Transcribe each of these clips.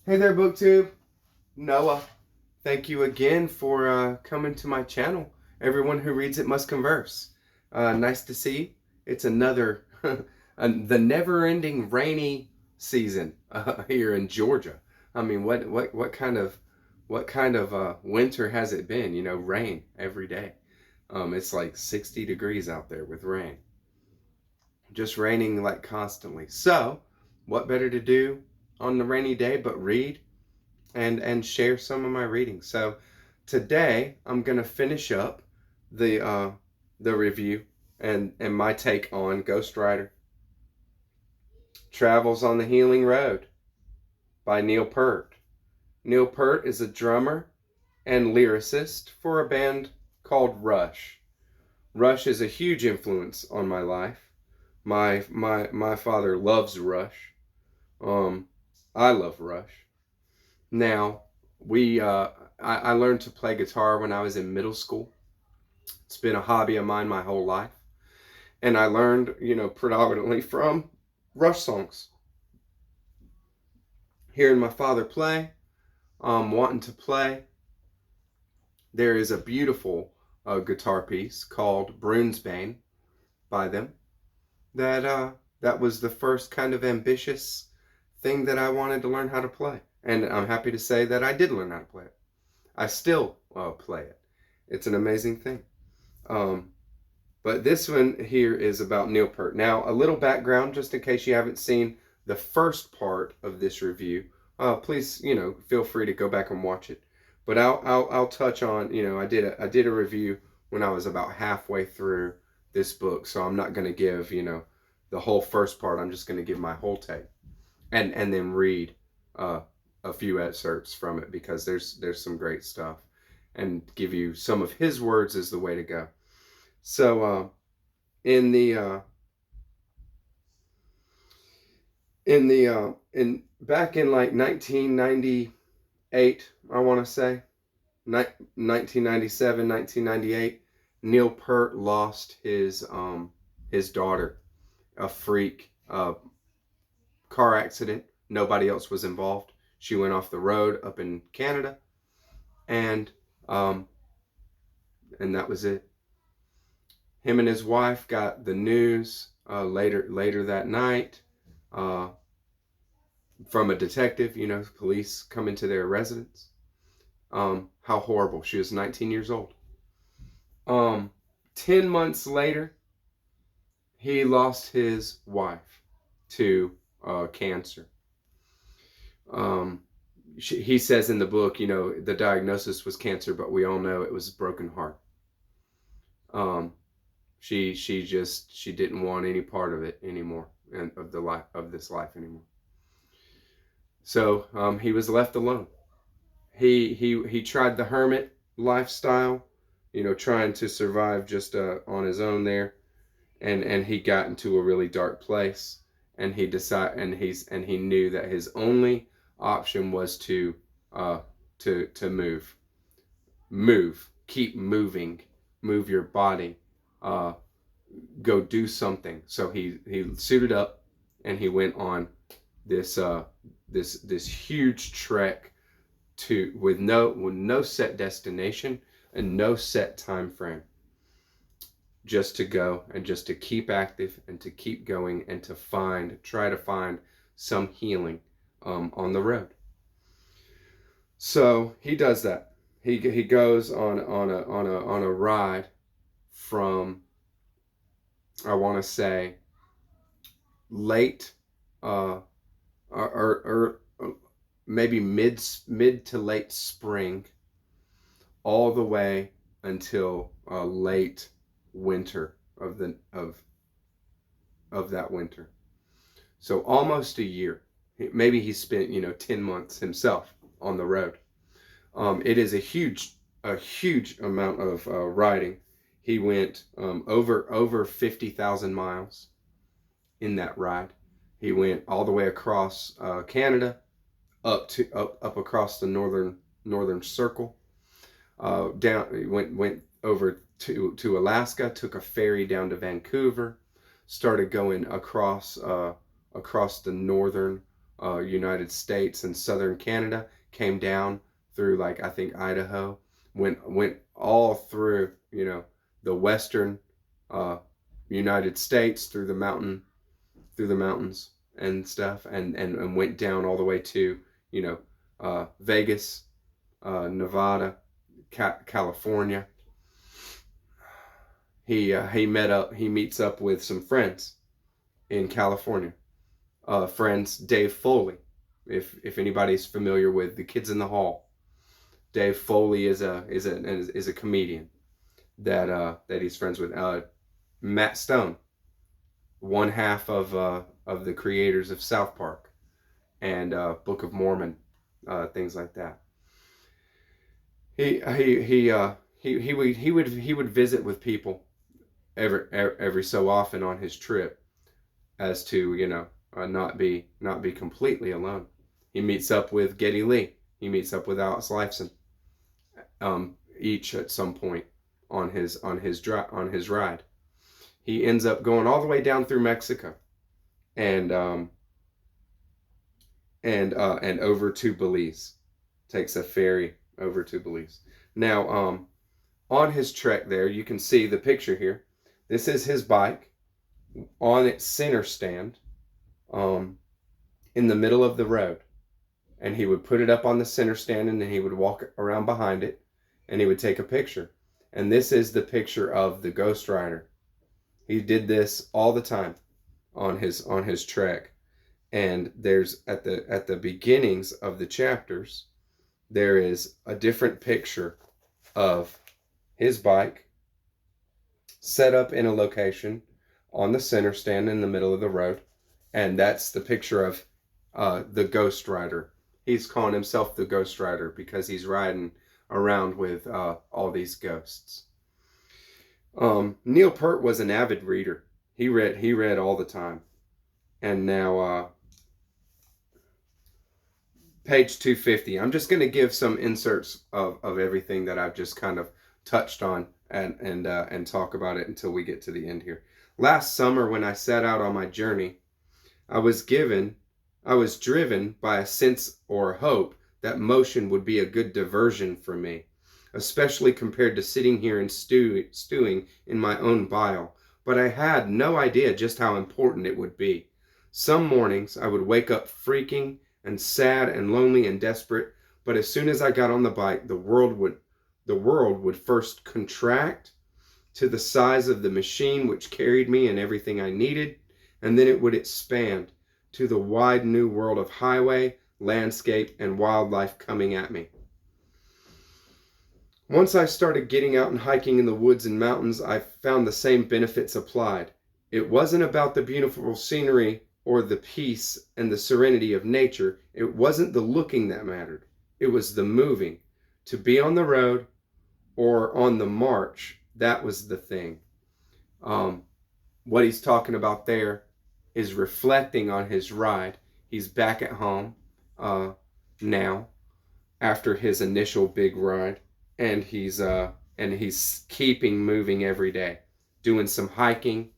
Hey there, BookTube. Noah. Thank you again for coming to my channel. Everyone who reads it must converse. Nice to see you. It's another, the never-ending rainy season here in Georgia. I mean, what kind of winter has it been? You know, rain every day. It's like 60 degrees out there with rain, just raining like constantly. So, what better to do on the rainy day but read and share some of my reading. So today I'm gonna finish up the uh, the review and my take on Ghost Rider Travels on the Healing Road by Neil Peart. Neil Peart is a drummer and lyricist for a band called Rush. Rush is a huge influence on my life. My father loves Rush. Um, I love Rush. Now, we I learned to play guitar when I was in middle school. It's been a hobby of mine my whole life, and I learned, predominantly from Rush songs. Hearing my father play, wanting to play. There is a beautiful guitar piece called Brunsbane by them that was the first kind of ambitious thing that I wanted to learn how to play, and I'm happy to say that I did learn how to play it. I still play it. It's an amazing thing. Um, but this one here is about Neil Peart. Now, a little background, just in case you haven't seen the first part of this review. Please, feel free to go back and watch it. But I'll touch on, I did a review when I was about halfway through this book, so I'm not going to give, the whole first part. I'm just going to give my whole take, and then read uh, a few excerpts from it, because there's some great stuff, and give you some of his words is the way to go. So in the in back in like 1998, I want to say 1997, 1998, Neil Peart lost his daughter, a freak car accident. Nobody else was involved. She went off the road up in Canada, and um, and that was it. Him and his wife got the news later that night uh, from a detective. Police come into their residence. How horrible! She was 19 years old. 10 months later, he lost his wife to cancer. Um, he says in the book, the diagnosis was cancer, but we all know it was a broken heart. Um, she didn't want any part of it anymore, and of the life of this life anymore. So he was left alone. He tried the hermit lifestyle, trying to survive just on his own there, and he got into a really dark place, and he knew that his only option was to move, keep moving, move your body, uh, go do something. So he suited up, and he went on this this huge trek with no set destination and no set time frame, just to go and just to keep active and to keep going and to try to find some healing on the road. So he does that. He goes on a ride from, I want to say, late or maybe mid to late spring, all the way until late winter of that winter. So almost a year. Maybe he spent 10 months himself on the road. It is a huge amount of riding. He went over 50,000 miles in that ride. He went all the way across Canada, up across the northern circle. Down went over to Alaska, took a ferry down to Vancouver, started going across the northern United States and southern Canada, came down through, like, I think Idaho, went all through, you know, the western United States, through the mountains and stuff, and went down all the way to, you know, Vegas, Nevada, California. He meets up with some friends in California. Friends Dave Foley. If anybody's familiar with The Kids in the Hall, Dave Foley is a comedian that he's friends with. Matt Stone, one half of the creators of South Park and Book of Mormon, things like that. He would visit with people every so often on his trip, as to, you know, not be completely alone. He meets up with Geddy Lee. He meets up with Alex Lifeson, each at some point on his ride. He ends up going all the way down through Mexico, and over to Belize. Takes a ferry over to Belize. Now, on his trek there, you can see the picture here. This is his bike on its center stand, in the middle of the road. And he would put it up on the center stand, and then he would walk around behind it, and he would take a picture. And this is the picture of the Ghost Rider. He did this all the time on his trek. And there's at the beginnings of the chapters, there is a different picture of his bike set up in a location on the center stand in the middle of the road. And that's the picture of the Ghost Rider. He's calling himself the Ghost Rider because he's riding around with all these ghosts. Neil Peart was an avid reader. He read all the time. And now page 250. I'm just going to give some inserts of everything that I've just kind of touched on, and talk about it until we get to the end here. Last summer, when I set out on my journey, I was driven by a sense or hope that motion would be a good diversion for me, especially compared to sitting here and stewing in my own bile. But I had no idea just how important it would be. Some mornings I would wake up freaking and sad and lonely and desperate, but as soon as I got on the bike, the world would first contract to the size of the machine which carried me and everything I needed, and then it would expand to the wide new world of highway, landscape, and wildlife coming at me. Once I started getting out and hiking in the woods and mountains, I found the same benefits applied. It wasn't about the beautiful scenery or the peace and the serenity of nature. It wasn't the looking that mattered. It was the moving. To be on the road or on the march, that was the thing. What he's talking about there is reflecting on his ride. He's back at home now after his initial big ride, and he's keeping moving every day, doing some hiking,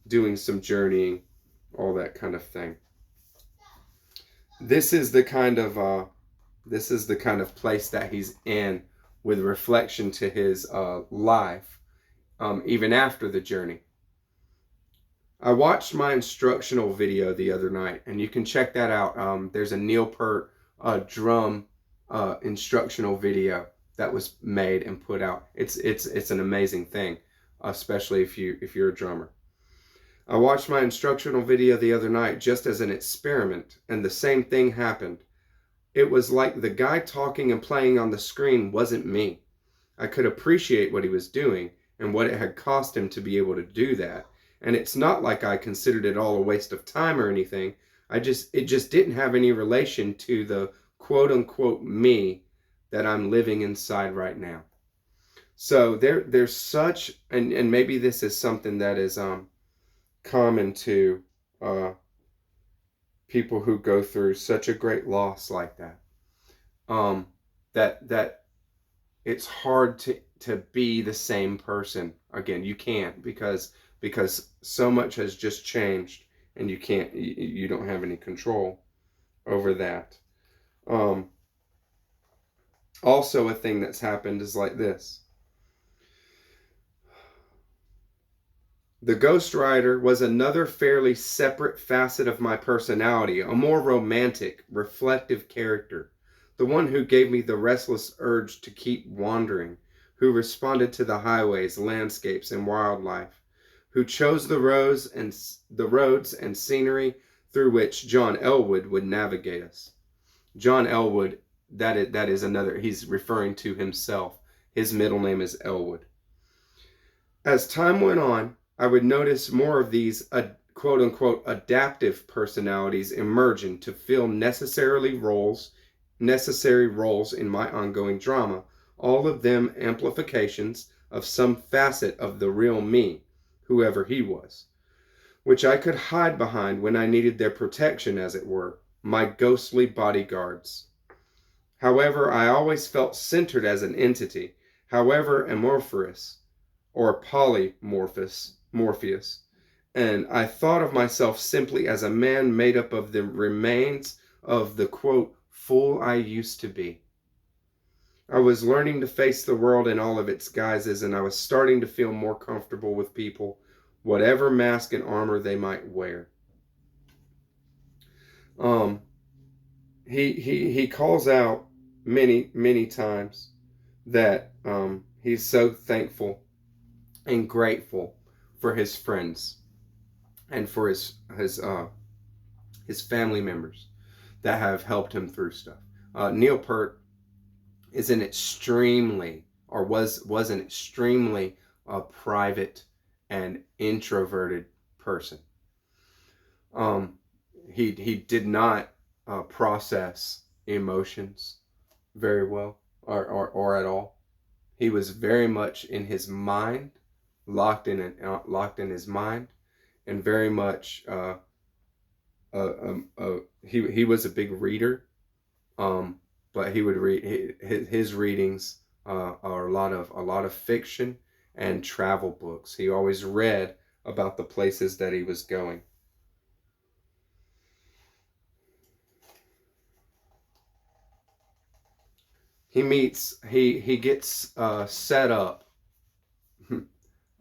doing some journeying, all that kind of thing. This is the kind of place that he's in, with reflection to his life, even after the journey. I watched my instructional video the other night, and you can check that out. There's a Neil Peart drum instructional video that was made and put out. It's an amazing thing, especially if you're a drummer. I watched my instructional video the other night just as an experiment, and the same thing happened. It was like the guy talking and playing on the screen wasn't me. I could appreciate what he was doing and what it had cost him to be able to do that. And it's not like I considered it all a waste of time or anything. It just didn't have any relation to the quote unquote me that I'm living inside right now. So there's such, and maybe this is something that is common to people who go through such a great loss like that. That it's hard to be the same person again. You can't, because so much has just changed, and you don't have any control over that. Um, Also, a thing that's happened is like this. The ghostwriter was another fairly separate facet of my personality, a more romantic, reflective character, the one who gave me the restless urge to keep wandering, who responded to the highways, landscapes, and wildlife, who chose the roads and scenery through which John Elwood would navigate us. John Elwood, that is another, he's referring to himself. His middle name is Elwood. As time went on, I would notice more of these quote unquote adaptive personalities emerging to fill necessary roles in my ongoing drama, all of them amplifications of some facet of the real me, whoever he was, which I could hide behind when I needed their protection, as it were, my ghostly bodyguards. However, I always felt centered as an entity, however amorphous or Morpheus, and I thought of myself simply as a man made up of the remains of the quote fool I used to be. I was learning to face the world in all of its guises, and I was starting to feel more comfortable with people, whatever mask and armor they might wear. He calls out many times that he's so thankful and grateful for his friends and for his family members that have helped him through stuff. Neil Peart is an extremely, or was an extremely private and introverted person. He did not process emotions very well, or at all. He was very much in his mind, locked in his mind, and very much he was a big reader, but he would read his readings are a lot of fiction and travel books. He always read about the places that he was going. He gets set up.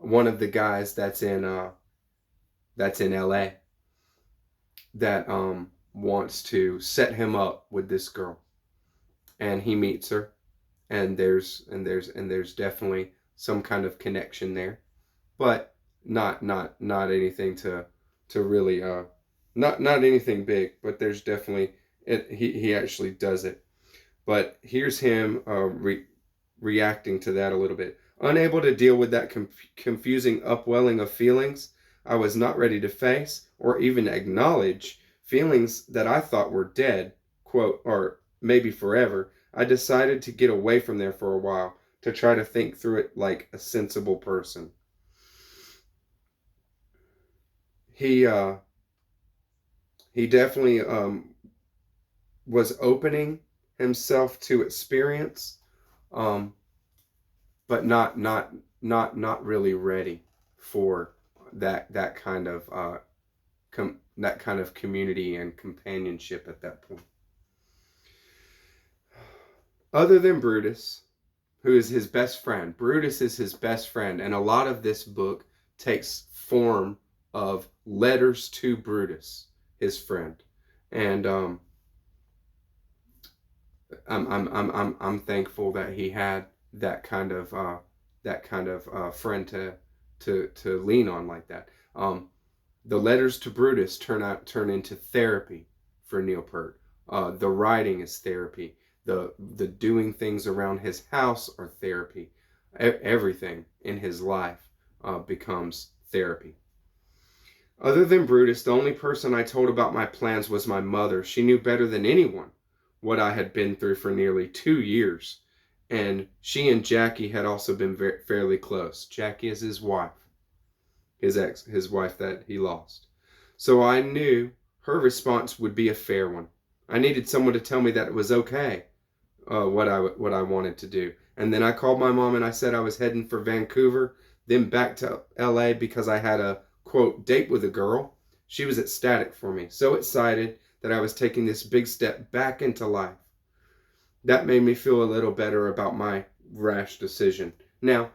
One of the guys that's in LA that wants to set him up with this girl, and he meets her, and there's definitely some kind of connection there, but not anything to really not anything big, but there's definitely he actually does it. But here's him reacting to that a little bit. Unable to deal with that confusing upwelling of feelings I was not ready to face or even acknowledge, feelings that I thought were dead, quote, or maybe forever, I decided to get away from there for a while to try to think through it like a sensible person. He definitely was opening himself to experience, but not really ready for that kind of that kind of community and companionship at that point. Other than Brutus, who is his best friend, Brutus is his best friend, and a lot of this book takes form of letters to Brutus, his friend, and I'm thankful that he had that kind of friend to lean on like that. The letters to Brutus turn into therapy for Neil Peart. The writing is therapy. The doing things around his house are therapy. Everything in his life becomes therapy. Other than Brutus, the only person I told about my plans was my mother. She knew better than anyone what I had been through for nearly 2 years. And she and Jackie had also been fairly close. Jackie is his wife, his wife that he lost. So I knew her response would be a fair one. I needed someone to tell me that it was okay, what I wanted to do. And then I called my mom and I said I was heading for Vancouver, then back to LA because I had a, quote, date with a girl. She was ecstatic for me, so excited that I was taking this big step back into life. That made me feel a little better about my rash decision. Now,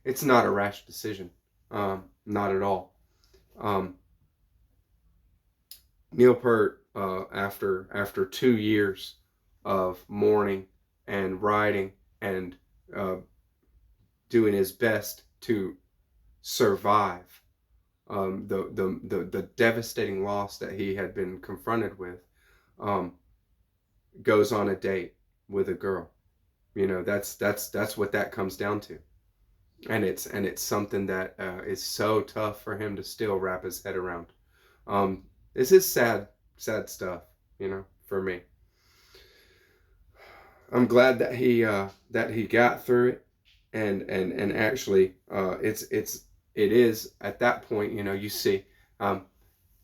it's not a rash decision. Not at all. Um, Neil Peart, after 2 years of mourning and writing and uh, doing his best to survive the devastating loss that he had been confronted with, um, goes on a date with a girl. You know, that's what that comes down to, and it's something that is so tough for him to still wrap his head around. This is sad stuff, you know, for me. I'm glad that he got through it, and actually, it is at that point, you know, you see, um,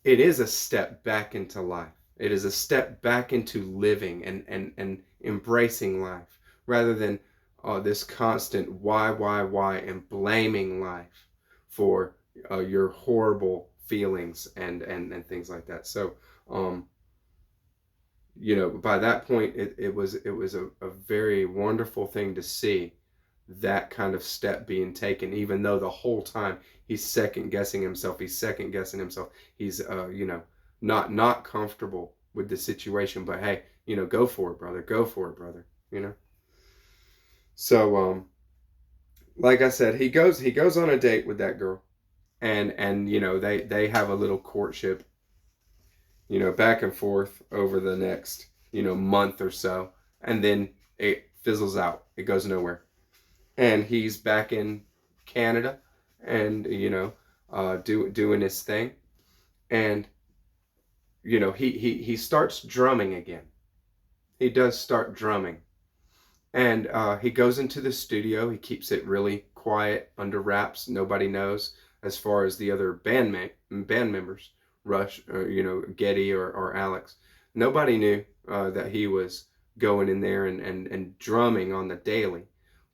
it is a step back into life. It is a step back into living and embracing life rather than this constant why, and blaming life for your horrible feelings and things like that. So, um, you know, by that point, it was a very wonderful thing to see that kind of step being taken, even though the whole time he's second guessing himself. He's you know, not comfortable with the situation. But hey, you know, go for it, brother. Go for it, brother. You know. So like I said, he goes on a date with that girl, and you know, they have a little courtship, you know, back and forth over the next, you know, month or so, and then it fizzles out. It goes nowhere, and he's back in Canada, and you know, doing his thing, and you know, he starts drumming again. He does start drumming, and he goes into the studio. He keeps it really quiet, under wraps. Nobody knows, as far as the other band members, Rush, or, you know, Getty, or Alex. Nobody knew that he was going in there and drumming on the daily,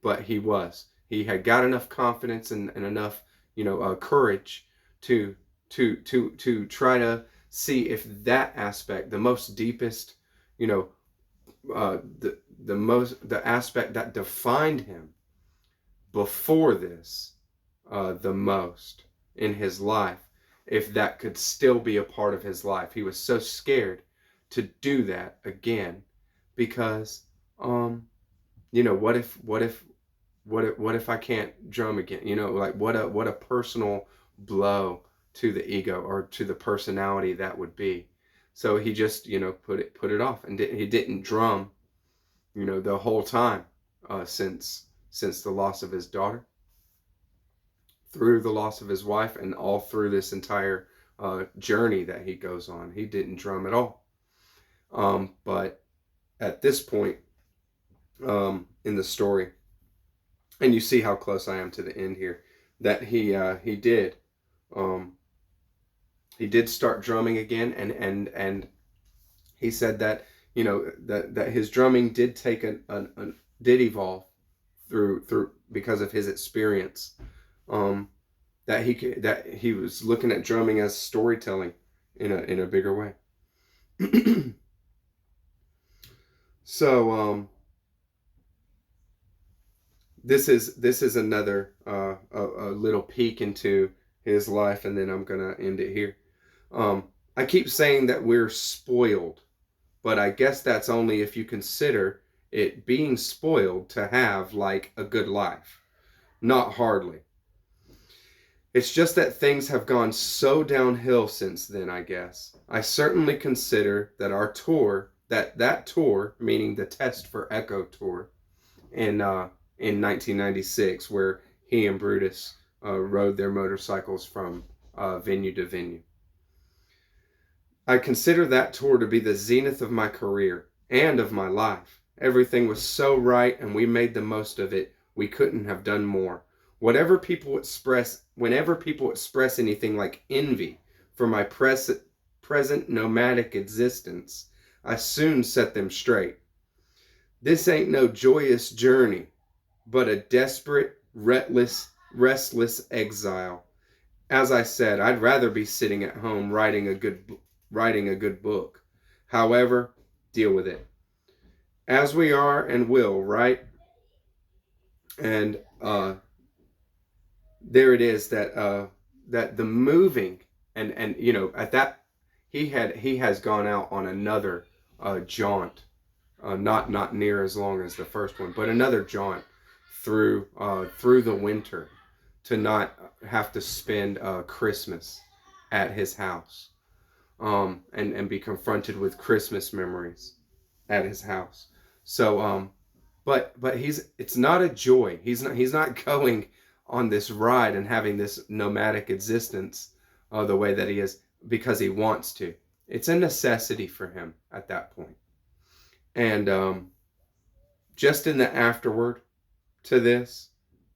but he was. He had got enough confidence and enough, you know, courage to to try to see if that aspect, the most deepest, you know, the aspect that defined him before this, the most in his life, if that could still be a part of his life. He was so scared to do that again because, you know, what if I can't drum again? You know, like what a personal blow to the ego or to the personality that would be. So he just, you know, put it off, and he didn't drum, you know, the whole time, since the loss of his daughter, through the loss of his wife, and all through this entire journey that he goes on. He didn't drum at all. But at this point, in the story, and you see how close I am to the end here, that um, he did start drumming again, and he said that, you know, that his drumming did take did evolve through because of his experience, um, that he was looking at drumming as storytelling in a bigger way. So this is another a little peek into his life, and then I'm gonna end it here. I keep saying that we're spoiled, but I guess that's only if you consider it being spoiled to have like a good life. Not hardly. It's just that things have gone so downhill since then, I guess. I certainly consider that our tour, that tour, meaning the Test for Echo tour, in 1996, where he and Brutus rode their motorcycles from venue to venue. I consider that tour to be the zenith of my career and of my life. Everything was so right, and we made the most of it. We couldn't have done more. Whenever people express anything like envy for my present nomadic existence, I soon set them straight. This ain't no joyous journey, but a desperate, restless exile. As I said, I'd rather be sitting at home writing a good book. However, deal with it as we are and will, right? And there it is, that the moving, and you know, at that, he has gone out on another jaunt, not near as long as the first one, but another jaunt through the winter, to not have to spend Christmas at his house, and be confronted with Christmas memories at his house. So but it's not a joy. He's not going on this ride and having this nomadic existence the way that he is because he wants to. It's a necessity for him at that point. And just in the afterward to this,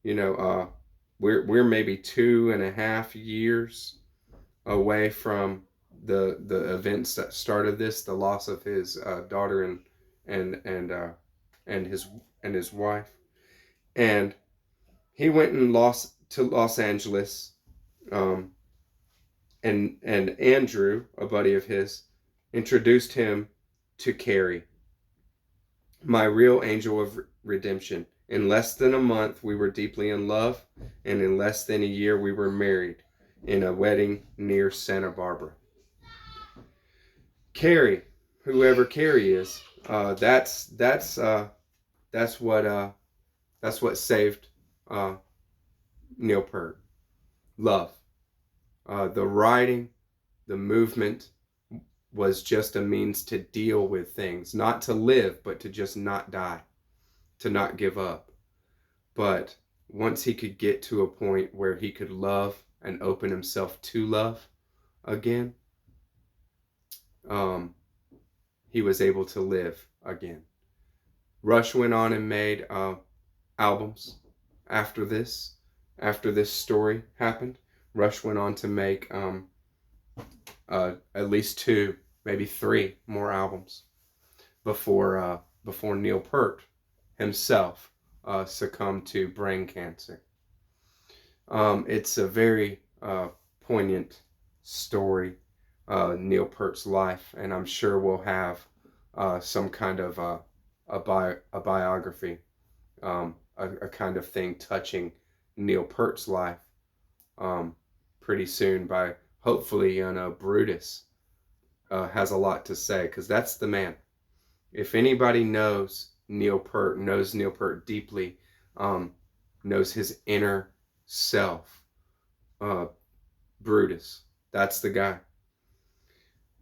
you know, we're maybe 2.5 years away from the events that started this, the loss of his daughter and and his wife. And he went and lost to Los Angeles, um, and Andrew, a buddy of his, introduced him to Carrie, my real angel of redemption. In less than a month, we were deeply in love, and in less than a year, we were married in a wedding near Santa Barbara. Carrie, whoever Carrie is, that's what saved Neil Peart. Love. The writing, the movement was just a means to deal with things, not to live, but to just not die, to not give up. But once he could get to a point where he could love and open himself to love again, he was able to live again. Rush went on and made albums after this. After this story happened, Rush went on to make at least 2, maybe 3 more albums before Neil Peart himself succumbed to brain cancer. It's a very poignant story, Neil Peart's life, and I'm sure we'll have some kind of a biography, a kind of thing touching Neil Peart's life pretty soon, by hopefully, Brutus has a lot to say, because that's the man. If anybody knows Neil Peart deeply, knows his inner self, Brutus, that's the guy.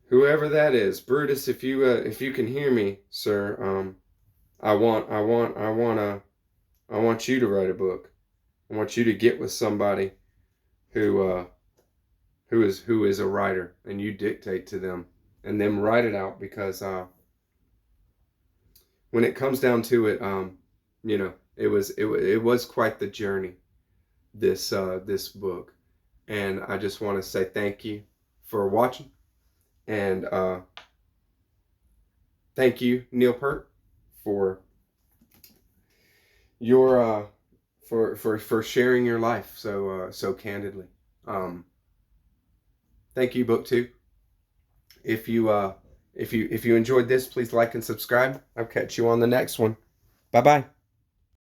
Whoever that is, Brutus, if you can hear me, sir, I want you to write a book. I want you to get with somebody who is a writer, and you dictate to them, and them write it out, because when it comes down to it, you know, it was quite the journey, this book. And I just want to say thank you for watching, and thank you, Neil Peart, for your for sharing your life so candidly. Thank you, BookTube. If you enjoyed this, please like and subscribe. I'll catch you on the next one. Bye bye.